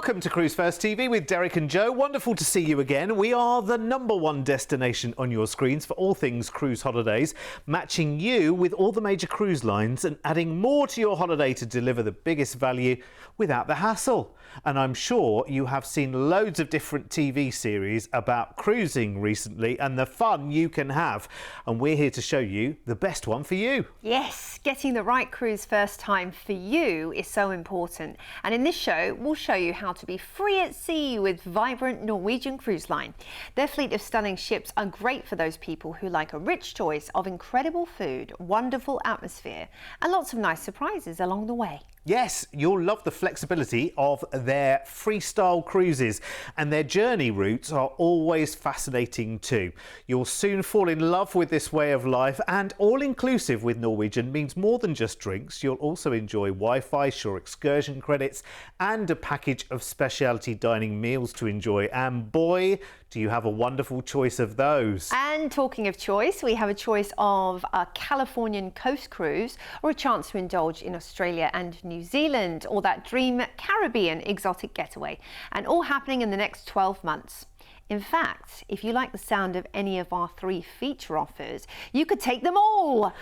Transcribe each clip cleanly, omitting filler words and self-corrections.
Welcome to Cruise1st TV with Derek and Joe. Wonderful to see you again. We are the #1 destination on your screens for all things cruise holidays, matching you with all the major cruise lines and adding more to your holiday to deliver the biggest value without the hassle. And I'm sure you have seen loads of different TV series about cruising recently and the fun you can have. And we're here to show you the best one for you. Yes, getting the right cruise first time for you is so important. And in this show, we'll show you how to be free at sea with vibrant Norwegian Cruise Line. Their fleet of stunning ships are great for those people who like a rich choice of incredible food, wonderful atmosphere, and lots of nice surprises along the way. Yes, you'll love the flexibility of their freestyle cruises, and their journey routes are always fascinating too. You'll soon fall in love with this way of life, and all-inclusive with Norwegian means more than just drinks. You'll also enjoy Wi-Fi, shore excursion credits, and a package of specialty dining meals to enjoy. And boy, do you have a wonderful choice of those. And talking of choice, we have a choice of a Californian coast cruise or a chance to indulge in Australia and New Zealand, or that dream Caribbean exotic getaway, and all happening in the next 12 months. In fact, if you like the sound of any of our 3 feature offers, you could take them all.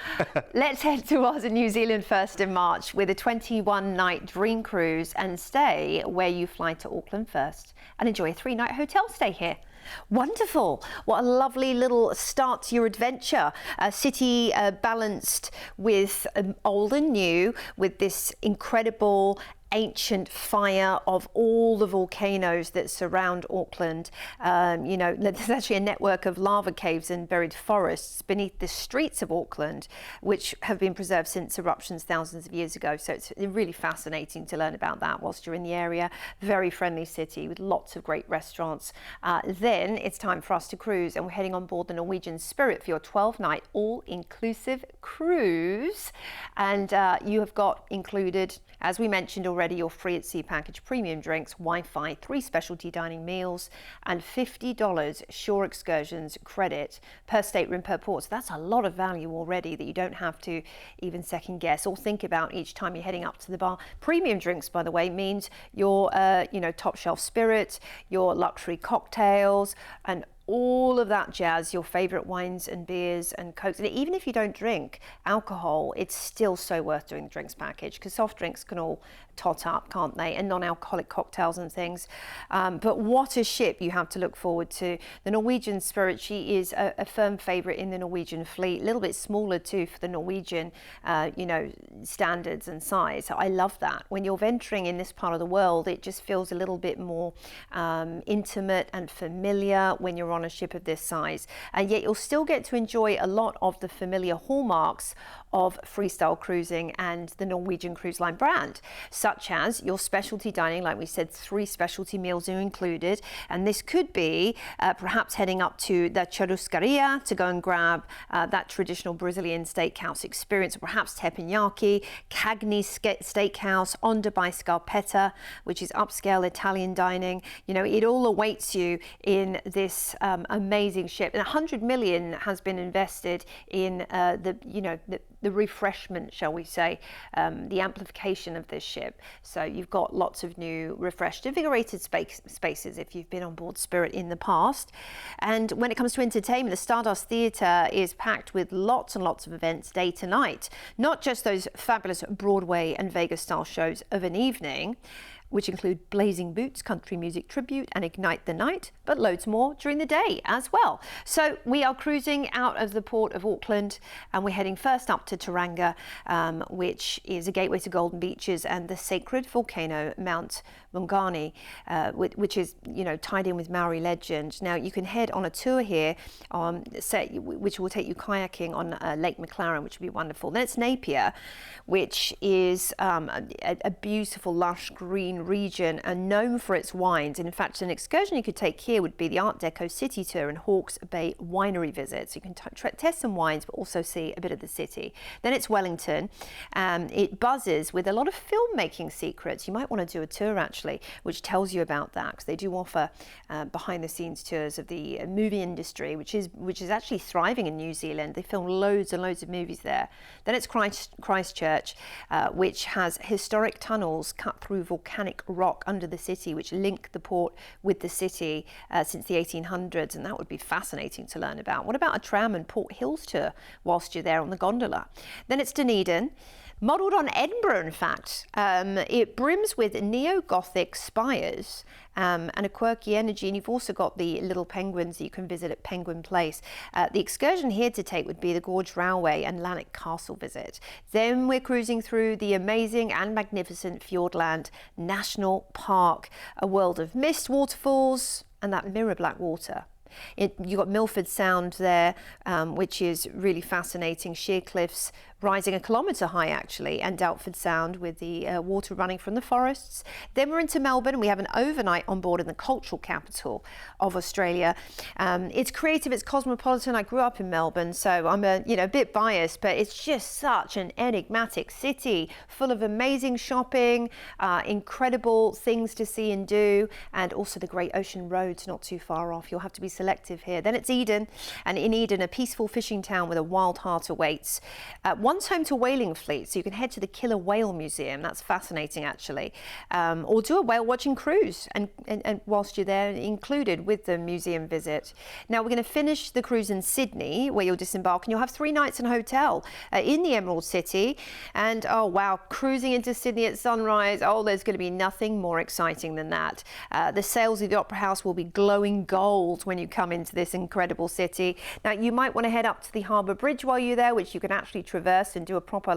Let's head to Oz and New Zealand first in March with a 21-night dream cruise and stay where you fly to Auckland first and enjoy a 3-night hotel stay here. Wonderful. What a lovely little start to your adventure. A city balanced with old and new, with this incredible ancient fire of all the volcanoes that surround Auckland. You know, there's actually a network of lava caves and buried forests beneath the streets of Auckland, which have been preserved since eruptions thousands of years ago. So it's really fascinating to learn about that whilst you're in the area. Very friendly city with lots of great restaurants. Then it's time for us to cruise, and we're heading on board the Norwegian Spirit for your 12-night all-inclusive cruise. And you have got included, as we mentioned already, your free at sea package, premium drinks, Wi-Fi, 3 specialty dining meals, and $50 shore excursions credit per stateroom per port. So that's a lot of value already that you don't have to even second guess or think about each time you're heading up to the bar. Premium drinks, by the way, means your top shelf spirit, your luxury cocktails, and all of that jazz, your favorite wines and beers and cokes. And even if you don't drink alcohol, it's still so worth doing the drinks package, because soft drinks can all tot up, can't they? And non-alcoholic cocktails and things. But what a ship you have to look forward to. The Norwegian Spirit, she is a firm favourite in the Norwegian fleet, a little bit smaller too for the Norwegian standards and size. So I love that. When you're venturing in this part of the world, it just feels a little bit more intimate and familiar when you're on a ship of this size, and yet you'll still get to enjoy a lot of the familiar hallmarks of freestyle cruising and the Norwegian Cruise Line brand, such as your specialty dining. Like we said, 3 specialty meals are included, and this could be perhaps heading up to the churrascaria to go and grab that traditional Brazilian steakhouse experience, or perhaps teppanyaki, Cagney Steakhouse, Onda by Scarpetta, which is upscale Italian dining. You know, it all awaits you in this amazing ship. And 100 million has been invested in the refreshment, shall we say, the amplification of this ship. So you've got lots of new, refreshed, invigorated spaces if you've been on board Spirit in the past. And when it comes to entertainment, the Stardust Theatre is packed with lots and lots of events day to night, not just those fabulous Broadway and Vegas style shows of an evening, which include Blazing Boots, country music tribute, and Ignite the Night, but loads more during the day as well. So we are cruising out of the port of Auckland, and we're heading first up to Tauranga, which is a gateway to Golden Beaches and the sacred volcano Mount Maungani, which is tied in with Maori legend. Now you can head on a tour here, which will take you kayaking on Lake McLaren, which will be wonderful. Then it's Napier, which is a beautiful, lush green region and known for its wines. And in fact, an excursion you could take here would be the Art Deco city tour and Hawke's Bay winery visit. So you can test some wines, but also see a bit of the city. Then it's Wellington. It buzzes with a lot of filmmaking secrets. You might want to do a tour actually actually, which tells you about that, because they do offer behind the scenes tours of the movie industry, which is actually thriving in New Zealand. They film loads and loads of movies there. Then it's Christchurch, which has historic tunnels cut through volcanic rock under the city, which link the port with the city since the 1800s, and that would be fascinating to learn about. What about a tram and Port Hills tour whilst you're there on the gondola? Then it's Dunedin, modelled on Edinburgh, in fact. It brims with neo-Gothic spires and a quirky energy, and you've also got the little penguins that you can visit at Penguin Place. The excursion here to take would be the Gorge Railway and Lanark Castle visit. Then we're cruising through the amazing and magnificent Fiordland National Park, a world of mist, waterfalls, and that mirror black water. You've got Milford Sound there, which is really fascinating. Sheer cliffs rising 1 kilometre high, actually, and Deptford Sound with the water running from the forests. Then we're into Melbourne. We have an overnight on board in the cultural capital of Australia. It's creative, it's cosmopolitan. I grew up in Melbourne, so I'm a bit biased, but it's just such an enigmatic city, full of amazing shopping, incredible things to see and do, and also the Great Ocean Road's not too far off. You'll have to be selective here. Then it's Eden, and in Eden, a peaceful fishing town with a wild heart awaits. Once home to whaling fleet, so you can head to the Killer Whale Museum. That's fascinating, actually. Or do a whale watching cruise, and whilst you're there, included with the museum visit. Now, we're going to finish the cruise in Sydney, where you'll disembark, and you'll have 3 nights in a hotel in the Emerald City. And oh wow, cruising into Sydney at sunrise. Oh, there's going to be nothing more exciting than that. The sails of the Opera House will be glowing gold when you come into this incredible city. Now, you might want to head up to the Harbour Bridge while you're there, which you can actually traverse and do a proper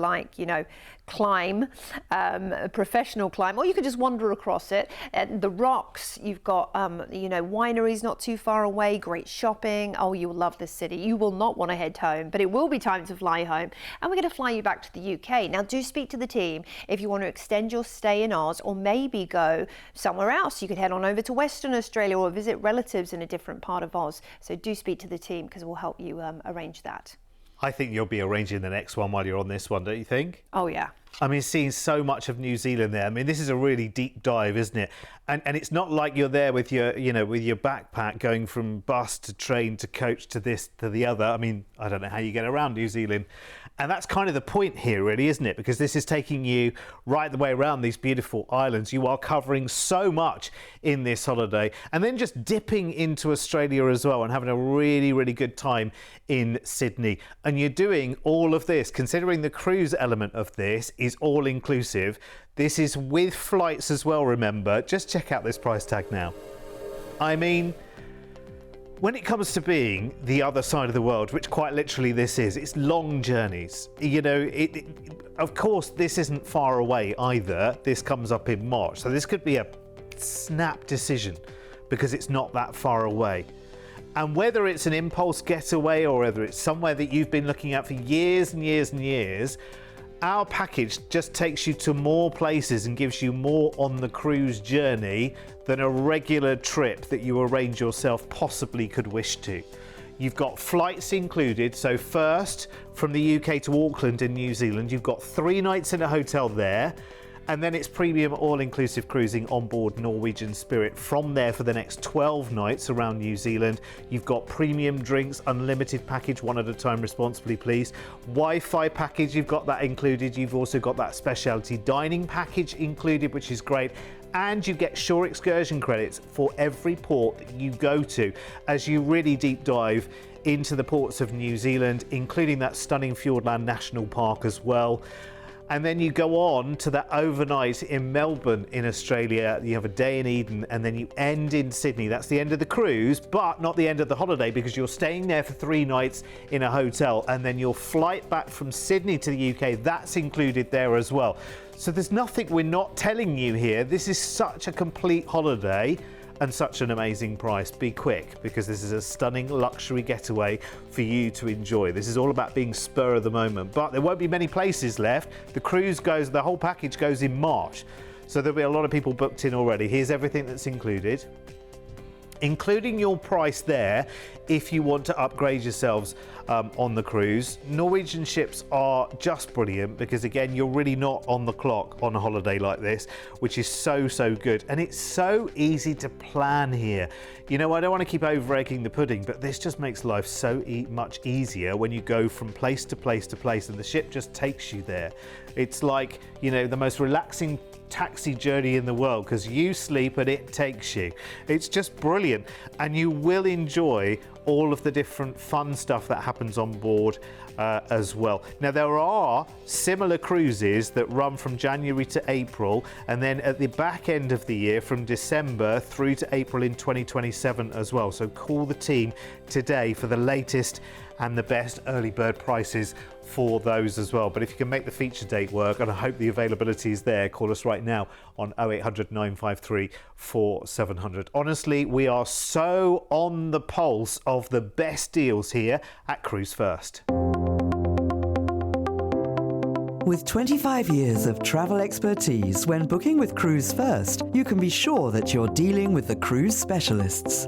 climb, a professional climb, or you can just wander across it. And the rocks, you've got wineries not too far away, great shopping. Oh, you'll love this city. You will not want to head home, but it will be time to fly home, and we're going to fly you back to the UK. Now, do speak to the team if you want to extend your stay in Oz, or maybe go somewhere else. You could head on over to Western Australia or visit relatives in a different part of Oz. So do speak to the team, because we'll help you arrange that. I think you'll be arranging the next one while you're on this one, don't you think? Oh, yeah. I mean, seeing so much of New Zealand there. I mean, this is a really deep dive, isn't it? And it's not like you're there with your, with your backpack going from bus to train to coach to this to the other. I mean, I don't know how you get around New Zealand. And that's kind of the point here, really, isn't it? Because this is taking you right the way around these beautiful islands. You are covering so much in this holiday, and then just dipping into Australia as well and having a really, really good time in Sydney. And you're doing all of this, considering the cruise element of this is all inclusive. This is with flights as well, remember. Just check out this price tag now. I mean, when it comes to being the other side of the world, which quite literally this is, it's long journeys. Of course, this isn't far away either. This comes up in March. So this could be a snap decision because it's not that far away. And whether it's an impulse getaway or whether it's somewhere that you've been looking at for years and years and years, our package just takes you to more places and gives you more on the cruise journey than a regular trip that you arrange yourself possibly could wish to. You've got flights included, so first from the UK to Auckland in New Zealand, you've got 3 nights in a hotel there, and then it's premium all-inclusive cruising on board Norwegian Spirit from there for the next 12 nights around New Zealand. You've got premium drinks, unlimited package, one at a time, responsibly please. Wi-Fi package, you've got that included. You've also got that specialty dining package included, which is great. And you get shore excursion credits for every port that you go to as you really deep dive into the ports of New Zealand, including that stunning Fiordland National Park as well. And then you go on to that overnight in Melbourne in Australia. You have a day in Eden, and then you end in Sydney. That's the end of the cruise, but not the end of the holiday, because you're staying there for 3 nights in a hotel, and then your flight back from Sydney to the UK, that's included there as well. So there's nothing we're not telling you here. This is such a complete holiday and such an amazing price. Be quick, because this is a stunning luxury getaway for you to enjoy. This is all about being spur of the moment, but there won't be many places left. The whole package goes in March, so there'll be a lot of people booked in already. Here's everything that's included. including your price there if you want to upgrade yourselves on the cruise. Norwegian ships are just brilliant because, again, you're really not on the clock on a holiday like this, which is so good. And it's so easy to plan here. You know, I don't want to keep over-egging the pudding, but this just makes life so much easier when you go from place to place to place and the ship just takes you there. It's like, you know, the most relaxing taxi journey in the world because you sleep and it takes you. It's just brilliant, and you will enjoy all of the different fun stuff that happens on board as well. Now, there are similar cruises that run from January to April, and then at the back end of the year from December through to April in 2027 as well. So call the team today for the latest and the best early bird prices for those as well. But if you can make the feature date work, and I hope the availability is there, call us right now on 0800 953 4700. Honestly, we are so on the pulse of the best deals here at Cruise1st. With 25 years of travel expertise, when booking with Cruise1st, you can be sure that you're dealing with the cruise specialists.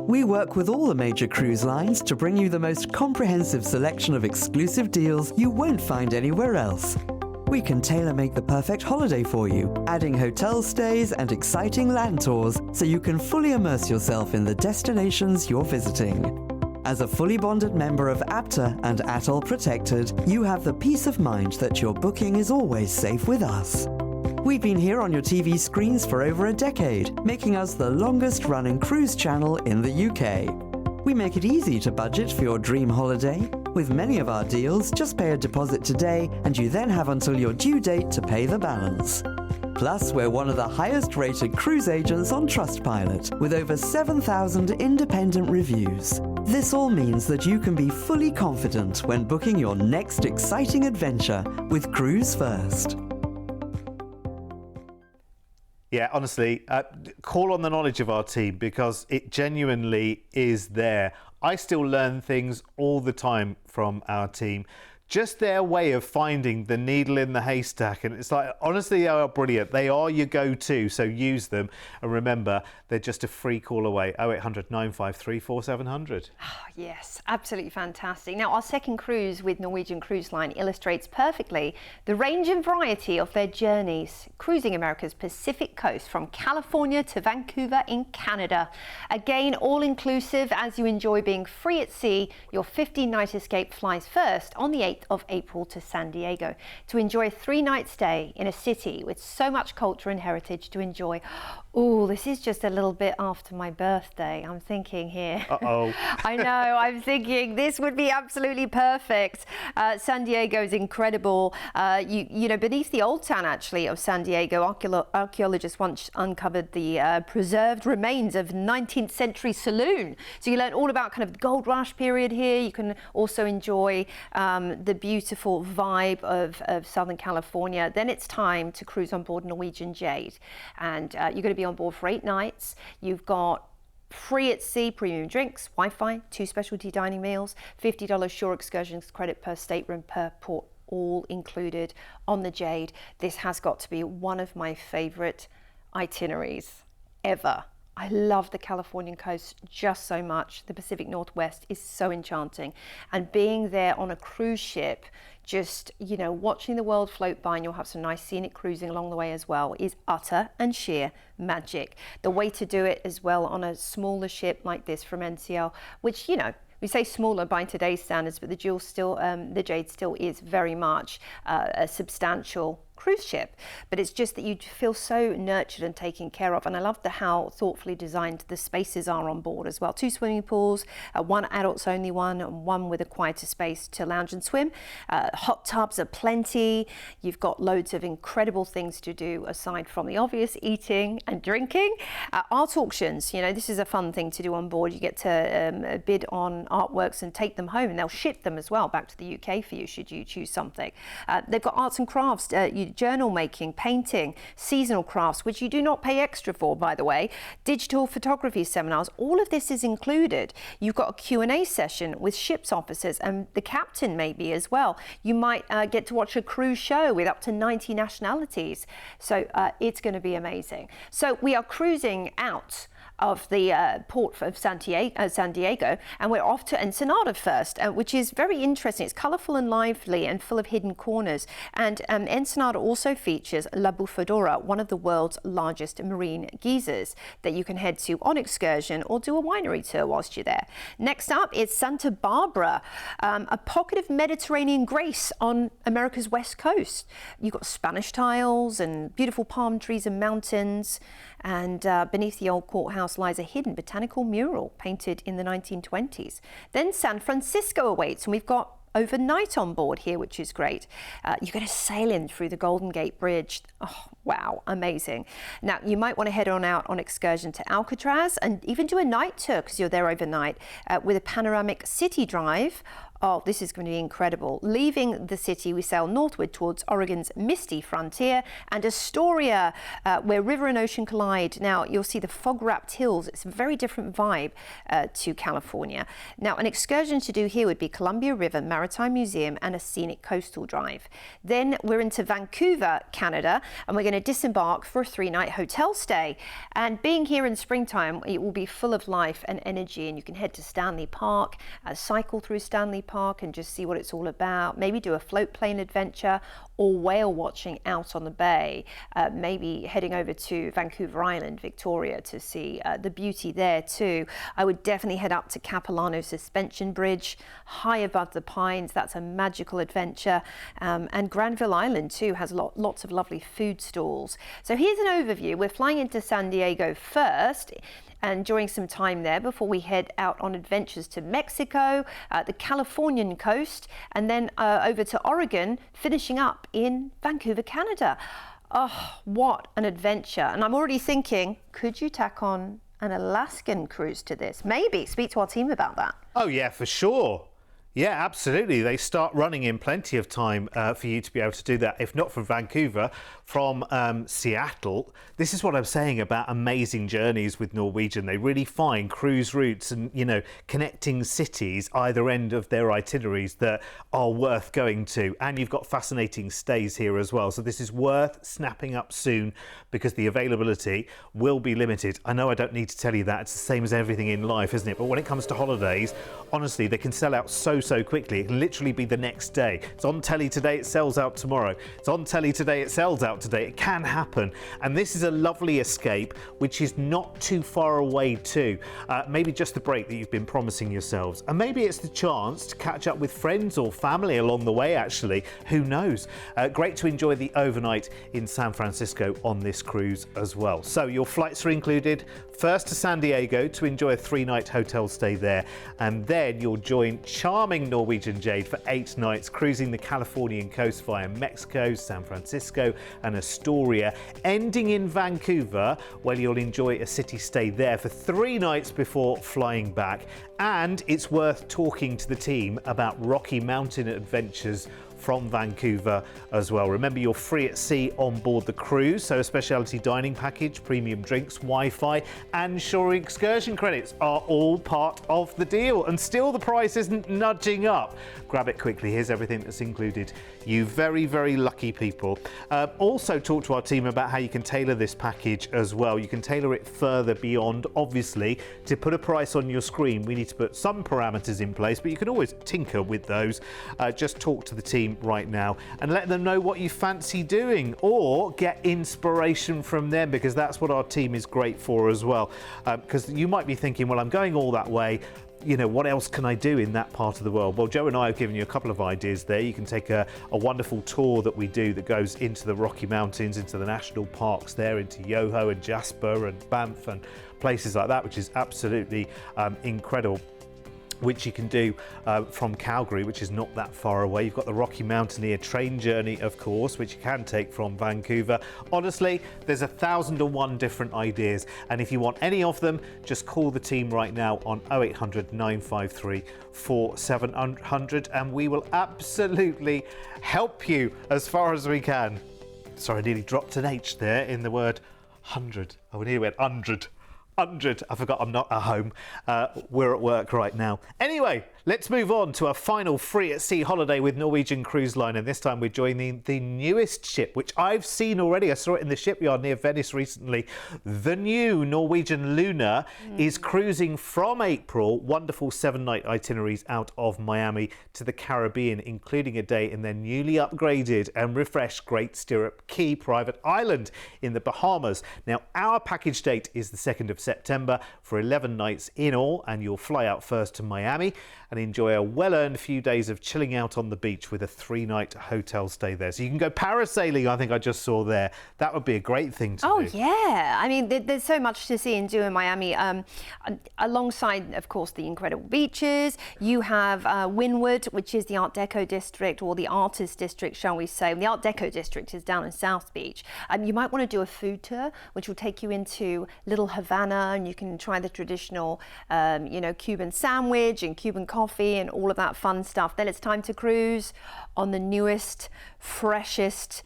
We work with all the major cruise lines to bring you the most comprehensive selection of exclusive deals you won't find anywhere else. We can tailor-make the perfect holiday for you, adding hotel stays and exciting land tours so you can fully immerse yourself in the destinations you're visiting. As a fully bonded member of APTA and ATOL Protected, you have the peace of mind that your booking is always safe with us. We've been here on your TV screens for over a decade, making us the longest-running cruise channel in the UK. We make it easy to budget for your dream holiday. With many of our deals, just pay a deposit today and you then have until your due date to pay the balance. Plus, we're one of the highest-rated cruise agents on Trustpilot, with over 7,000 independent reviews. This all means that you can be fully confident when booking your next exciting adventure with Cruise1st. Yeah, honestly, call on the knowledge of our team because it genuinely is there. I still learn things all the time from our team. Just their way of finding the needle in the haystack. And it's like, honestly, they are brilliant. They are your go-to, so use them. And remember, they're just a free call away. 0800 953 4700. Oh, yes, absolutely fantastic. Now, our second cruise with Norwegian Cruise Line illustrates perfectly the range and variety of their journeys, cruising America's Pacific coast from California to Vancouver in Canada. Again, all-inclusive as you enjoy being free at sea. Your 15-night escape flies first on the 8th of April to San Diego to enjoy a 3-night stay in a city with so much culture and heritage to enjoy. Oh, this is just a little bit after my birthday. I'm thinking here. Uh-oh. I know, I'm thinking this would be absolutely perfect. San Diego is incredible. You know, beneath the old town actually of San Diego, archaeologists once uncovered the preserved remains of 19th century saloon. So you learn all about kind of the gold rush period here. You can also enjoy the beautiful vibe of Southern California. Then it's time to cruise on board Norwegian Jade. And you're going to be on board for 8 nights. You've got free at sea premium drinks, Wi-Fi, 2 specialty dining meals, $50 shore excursions credit per stateroom per port, all included on the Jade. This has got to be one of my favorite itineraries ever. I love the Californian coast just so much. The Pacific Northwest is so enchanting. And being there on a cruise ship, just, you know, watching the world float by, and you'll have some nice scenic cruising along the way as well, is utter and sheer magic. The way to do it as well on a smaller ship like this from NCL, which, you know, we say smaller by today's standards, but the Jade still is very much a substantial cruise ship, but it's just that you feel so nurtured and taken care of. And I love how thoughtfully designed the spaces are on board as well. 2 swimming pools, 1 adults only one, and 1 with a quieter space to lounge and swim. Hot tubs are plenty. You've got loads of incredible things to do aside from the obvious eating and drinking. Art auctions, you know, this is a fun thing to do on board. You get to bid on artworks and take them home, and they'll ship them as well back to the UK for you should you choose something. They've got arts and crafts, journal making, painting, seasonal crafts, which you do not pay extra for, by the way, digital photography seminars. All of this is included. You've got a Q&A session with ship's officers and the captain maybe as well. You might get to watch a cruise show with up to 90 nationalities. So it's going to be amazing. So we are cruising out of the port of San Diego, and we're off to Ensenada first, which is very interesting. It's colourful and lively and full of hidden corners. And Ensenada also features La Bufadora, one of the world's largest marine geysers that you can head to on excursion or do a winery tour whilst you're there. Next up is Santa Barbara, a pocket of Mediterranean grace on America's west coast. You've got Spanish tiles and beautiful palm trees and mountains, and beneath the old courthouse lies a hidden botanical mural painted in the 1920s. Then San Francisco awaits, and we've got overnight on board here, which is great. You're going to sail in through the Golden Gate Bridge. Oh, wow, amazing. Now, you might want to head on out on excursion to Alcatraz and even do a night tour because you're there overnight with a panoramic city drive. Oh, this is going to be incredible. Leaving the city, we sail northward towards Oregon's misty frontier and Astoria, where river and ocean collide. Now, you'll see the fog-wrapped hills. It's a very different vibe to California. Now, an excursion to do here would be Columbia River Maritime Museum and a scenic coastal drive. Then we're into Vancouver, Canada, and we're going to disembark for a 3-night hotel stay. And being here in springtime, it will be full of life and energy, and you can head to Stanley Park, cycle through Stanley Park and just see what it's all about. Maybe do a float plane adventure or whale watching out on the bay. Maybe heading over to Vancouver Island, Victoria, to see the beauty there too. I would definitely head up to Capilano Suspension Bridge, high above the pines. That's a magical adventure. And Granville Island too has lots of lovely food stalls. So here's an overview. We're flying into San Diego first and enjoying some time there before we head out on adventures to Mexico, the Californian coast, and then over to Oregon, finishing up in Vancouver, Canada. Oh, what an adventure. And I'm already thinking, could you tack on an Alaskan cruise to this? Maybe. Speak to our team about that. Oh, yeah, for sure. Yeah, absolutely. They start running in plenty of time for you to be able to do that. If not from Vancouver, from Seattle. This is what I'm saying about amazing journeys with Norwegian. They really find cruise routes and, you know, connecting cities either end of their itineraries that are worth going to. And you've got fascinating stays here as well. So this is worth snapping up soon because the availability will be limited. I know I don't need to tell you that. It's the same as everything in life, isn't it? But when it comes to holidays, honestly, they can sell out so quickly. It can literally be the next day. It's on telly today, it sells out tomorrow. It's on telly today, it sells out today. It can happen. And this is a lovely escape, which is not too far away too. Maybe just the break that you've been promising yourselves. And maybe it's the chance to catch up with friends or family along the way, actually. Who knows? Great to enjoy the overnight in San Francisco on this cruise as well. So your flights are included. First to San Diego to enjoy a 3-night hotel stay there. And then you'll join charming Norwegian Jade for 8 nights cruising the Californian coast via Mexico, San Francisco and Astoria, ending in Vancouver, where you'll enjoy a city stay there for 3 nights before flying back. And it's worth talking to the team about Rocky Mountain adventures from Vancouver as well. Remember, you're free at sea on board the cruise, so a specialty dining package, premium drinks, Wi-Fi and shore excursion credits are all part of the deal, and still the price isn't nudging up. Grab it quickly. Here's everything that's included. You very, very lucky people. Also talk to our team about how you can tailor this package as well. You can tailor it further beyond. Obviously, to put a price on your screen, we need to put some parameters in place, but you can always tinker with those. Just talk to the team right now and let them know what you fancy doing, or get inspiration from them, because that's what our team is great for as well. Because you might be thinking, well, I'm going all that way, you know, what else can I do in that part of the world? Well, Joe and I have given you a couple of ideas there. You can take a wonderful tour that we do that goes into the Rocky Mountains, into the national parks there, into Yoho and Jasper and Banff and places like that, which is absolutely incredible, which you can do from Calgary, which is not that far away. You've got the Rocky Mountaineer train journey, of course, which you can take from Vancouver. Honestly, there's 1,001 different ideas, and if you want any of them, just call the team right now on 0800 953 4700 and we will absolutely help you as far as we can. Sorry, I nearly dropped an H there in the word 100. Oh, we nearly went 100. 100. I forgot I'm not at home. We're at work right now. Anyway, let's move on to our final free at sea holiday with Norwegian Cruise Line. And this time we're joining the newest ship, which I've seen already. I saw it in the shipyard near Venice recently. The new Norwegian Luna is cruising from April. Wonderful 7-night itineraries out of Miami to the Caribbean, including a day in their newly upgraded and refreshed Great Stirrup Cay private island in the Bahamas. Now, our package date is the 2nd of September for 11 nights in all, and you'll fly out first to Miami and enjoy a well-earned few days of chilling out on the beach with a 3-night hotel stay there. So you can go parasailing, I think I just saw there. That would be a great thing to do. Oh, yeah. I mean, there's so much to see and do in Miami. Alongside, of course, the incredible beaches, you have Wynwood, which is the Art Deco district, or the artist district, shall we say. The Art Deco district is down in South Beach. You might want to do a food tour, which will take you into Little Havana, and you can try the traditional, Cuban sandwich and Cuban coffee and all of that fun stuff. Then it's time to cruise on the newest, freshest,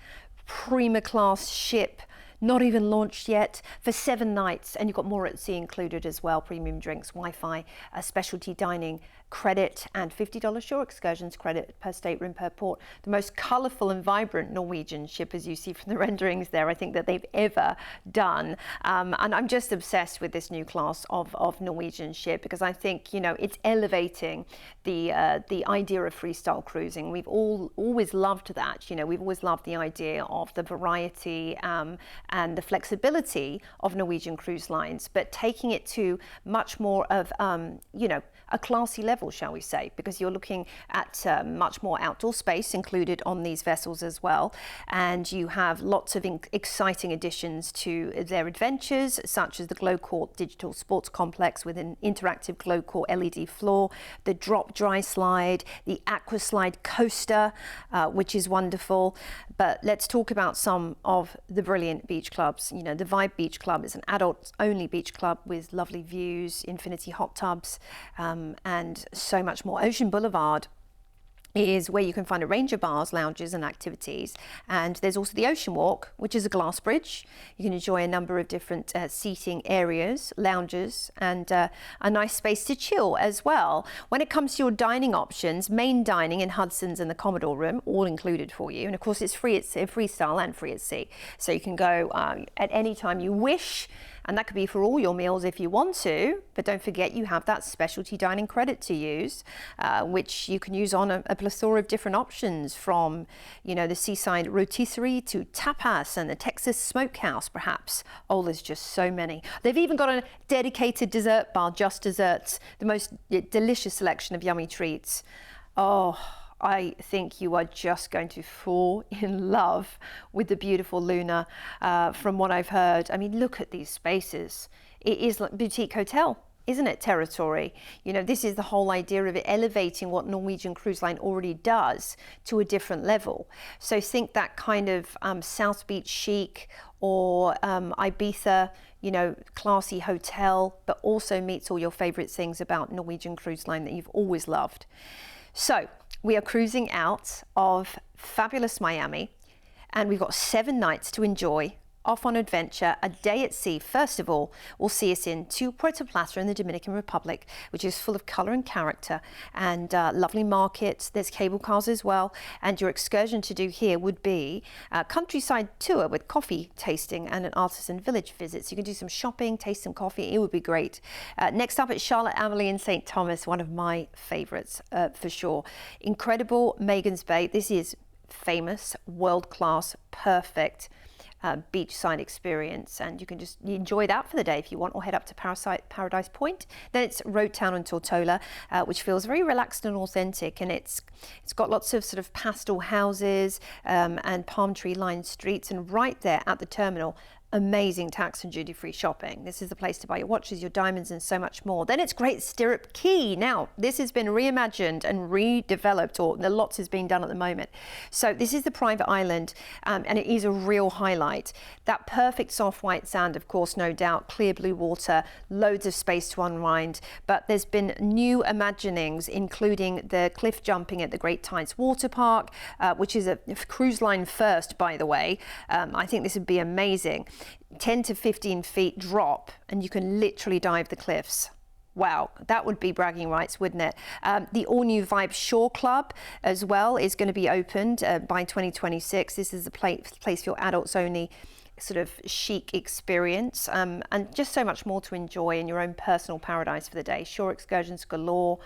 prima class ship, not even launched yet, for 7 nights. And you've got more at sea included as well: premium drinks, Wi-Fi, specialty dining credit, and $50 shore excursions credit per stateroom per port. The most colourful and vibrant Norwegian ship, as you see from the renderings there, I think that they've ever done. And I'm just obsessed with this new class of Norwegian ship, because I think, it's elevating the idea of freestyle cruising. We've always loved that. We've always loved the idea of the variety and the flexibility of Norwegian cruise lines, but taking it to much more of, a classy level, shall we say, because you're looking at much more outdoor space included on these vessels as well. And you have lots of exciting additions to their adventures, such as the Glow Court Digital Sports Complex with an interactive Glow Court LED floor, the Drop Dry Slide, the Aqua Slide Coaster, which is wonderful. But let's talk about some of the brilliant beach clubs. The Vibe Beach Club is an adults-only beach club with lovely views, infinity hot tubs, and so much more. Ocean Boulevard is where you can find a range of bars, lounges and activities. And there's also the Ocean Walk, which is a glass bridge. You can enjoy a number of different seating areas, lounges, and a nice space to chill as well. When it comes to your dining options, main dining in Hudson's and the Commodore Room, all included for you. And of course, it's freestyle and free at sea. So you can go at any time you wish. And that could be for all your meals if you want to, but don't forget you have that specialty dining credit to use, which you can use on a plethora of different options, from, the seaside rotisserie to tapas and the Texas smokehouse, perhaps. Oh, there's just so many. They've even got a dedicated dessert bar, just desserts, the most delicious selection of yummy treats. Oh, I think you are just going to fall in love with the beautiful Luna, from what I've heard. I mean, look at these spaces. It is like boutique hotel, isn't it, territory? This is the whole idea of it elevating what Norwegian Cruise Line already does to a different level. So think that kind of South Beach chic, or Ibiza, classy hotel, but also meets all your favorite things about Norwegian Cruise Line that you've always loved. So we are cruising out of fabulous Miami, and we've got 7 nights to enjoy, off on adventure. A day at sea, first of all, will see us into Puerto Plata in the Dominican Republic, which is full of colour and character, and lovely markets. There's cable cars as well. And your excursion to do here would be a countryside tour with coffee tasting and an artisan village visit. So you can do some shopping, taste some coffee. It would be great. Next up, at Charlotte Amalie in St. Thomas, one of my favourites for sure. Incredible Megan's Bay. This is famous, world-class, perfect beachside experience, and you can just enjoy that for the day if you want, or head up to Paradise Point. Then it's Road Town and Tortola, which feels very relaxed and authentic, and it's got lots of sort of pastel houses and palm tree lined streets, and right there at the terminal, amazing tax and duty-free shopping. This is the place to buy your watches, your diamonds, and so much more. Then it's Great Stirrup Cay. Now, this has been reimagined and redeveloped, or the lots is being done at the moment. So this is the private island, and it is a real highlight. That perfect soft white sand, of course, no doubt, clear blue water, loads of space to unwind. But there's been new imaginings, including the cliff jumping at the Great Tides Water Park, which is a cruise line first, by the way. I think this would be amazing. 10 to 15 feet drop, and you can literally dive the cliffs. Wow, that would be bragging rights, wouldn't it? The all-new Vibe Shore Club as well is going to be opened by 2026. This is a place for your adults only sort of chic experience, and just so much more to enjoy in your own personal paradise for the day. Shore excursions galore,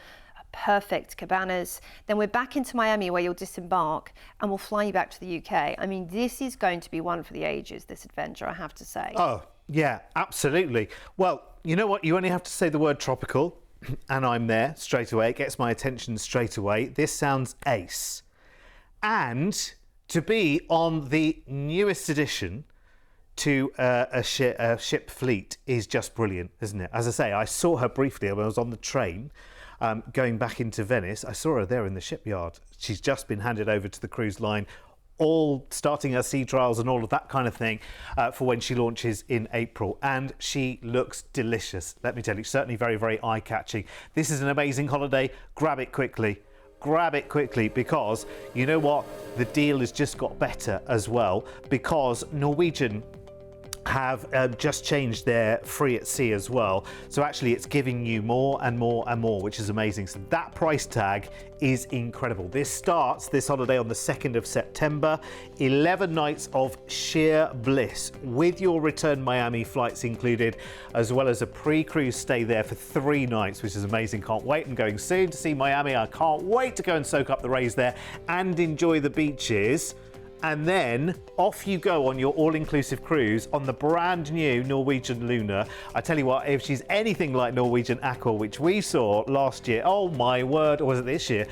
perfect cabanas. Then we're back into Miami where you'll disembark and we'll fly you back to the UK. I mean, this is going to be one for the ages, this adventure, I have to say. Oh, yeah, absolutely. Well, you know what? You only have to say the word tropical and I'm there straight away. It gets my attention straight away. This sounds ace. And to be on the newest addition to a ship fleet is just brilliant, isn't it? As I say, I saw her briefly when I was on the train going back into Venice. I saw her there in the shipyard. She's just been handed over to the cruise line, all starting her sea trials and all of that kind of thing for when she launches in April. And she looks delicious, let me tell you. Certainly very, very eye-catching. This is an amazing holiday. Grab it quickly. Grab it quickly, because you know what? The deal has just got better as well, because Norwegian have just changed their free at sea as well. So actually it's giving you more and more and more, which is amazing. So that price tag is incredible. This starts this holiday on the 2nd of September, 11 nights of sheer bliss with your return Miami flights included, as well as a pre-cruise stay there for 3 nights, which is amazing. Can't wait. I'm going soon to see Miami. I can't wait to go and soak up the rays there and enjoy the beaches. And then off you go on your all-inclusive cruise on the brand new Norwegian Luna. I tell you what, if she's anything like Norwegian Aqua, which we saw last year, oh my word, or was it this year?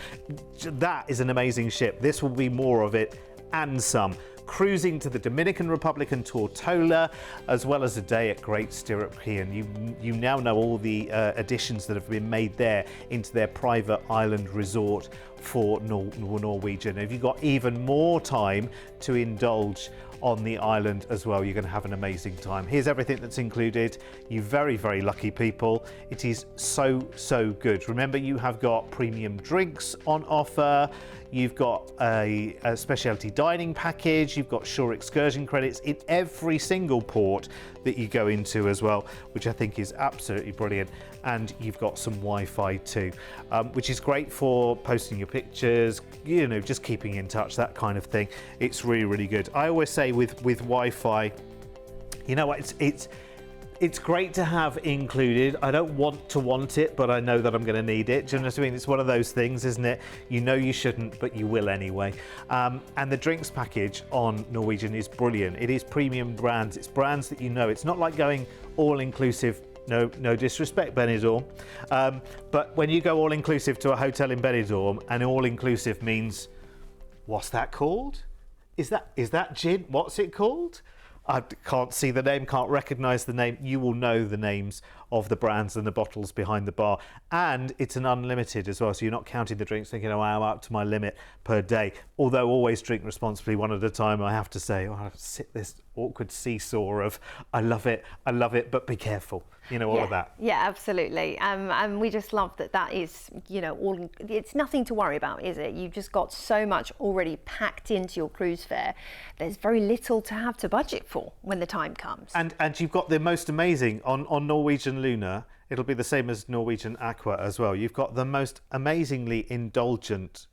That is an amazing ship. This will be more of it and some. Cruising to the Dominican Republic and Tortola, as well as a day at Great Stirrup Cay. And you now know all the additions that have been made there into their private island resort for Norwegian. If you've got even more time to indulge on the island as well, you're going to have an amazing time. Here's everything that's included. You very, very lucky people. It is so, so good. Remember, you have got premium drinks on offer. You've got a specialty dining package. You've got shore excursion credits in every single port that you go into as well, which I think is absolutely brilliant. And you've got some Wi-Fi too, which is great for posting your pictures, you know, just keeping in touch, that kind of thing. It's really, really good. I always say with Wi-Fi, you know what, it's great to have included. I don't want it, but I know that I'm going to need it. Do you know what I mean? It's one of those things, isn't it? You know you shouldn't, but you will anyway. And the drinks package on Norwegian is brilliant. It is premium brands. It's brands that you know. It's not like going all-inclusive. No disrespect, Benidorm. But when you go all-inclusive to a hotel in Benidorm, and all-inclusive means, what's that called? Is that gin? What's it called? I can't see the name, can't recognise the name. You will know the names of the brands and the bottles behind the bar. And it's an unlimited as well, so you're not counting the drinks thinking, oh, I'm up to my limit per day. Although always drink responsibly, one at a time, I have to say. I have to sit this awkward seesaw of, I love it, but be careful. You know, all of that. Yeah, absolutely. And we just love that is, you know, it's nothing to worry about, is it? You've just got so much already packed into your cruise fare. There's very little to have to budget for when the time comes. And you've got the most amazing, on Norwegian Luna, it'll be the same as Norwegian Aqua as well. You've got the most amazingly indulgent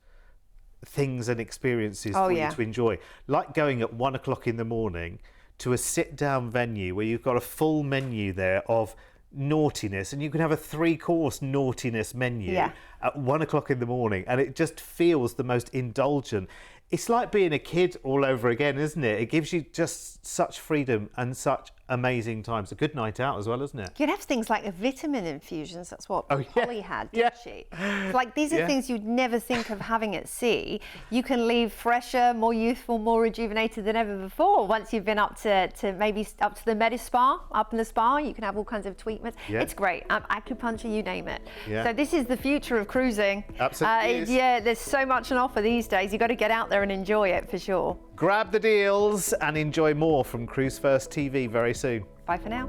things and experiences for you to enjoy. Like going at 1 o'clock in the morning to a sit-down venue where you've got a full menu there of naughtiness, and you can have a 3-course naughtiness menu at 1 o'clock in the morning, and it just feels the most indulgent. It's like being a kid all over again, isn't it? It gives you just such freedom and such amazing times. A good night out as well, isn't it? You'd have things like vitamin infusions. That's what Holly had, didn't she? It's like these are things you'd never think of having at sea. You can leave fresher, more youthful, more rejuvenated than ever before. Once you've been up to maybe up to the Medi-Spa, up in the spa, you can have all kinds of treatments. It's great. Acupuncture, you name it. So this is the future of cruising. Absolutely. Yeah, there's so much on offer these days. You've got to get out there and enjoy it for sure. Grab the deals and enjoy more from Cruise1st TV very soon. Bye for now.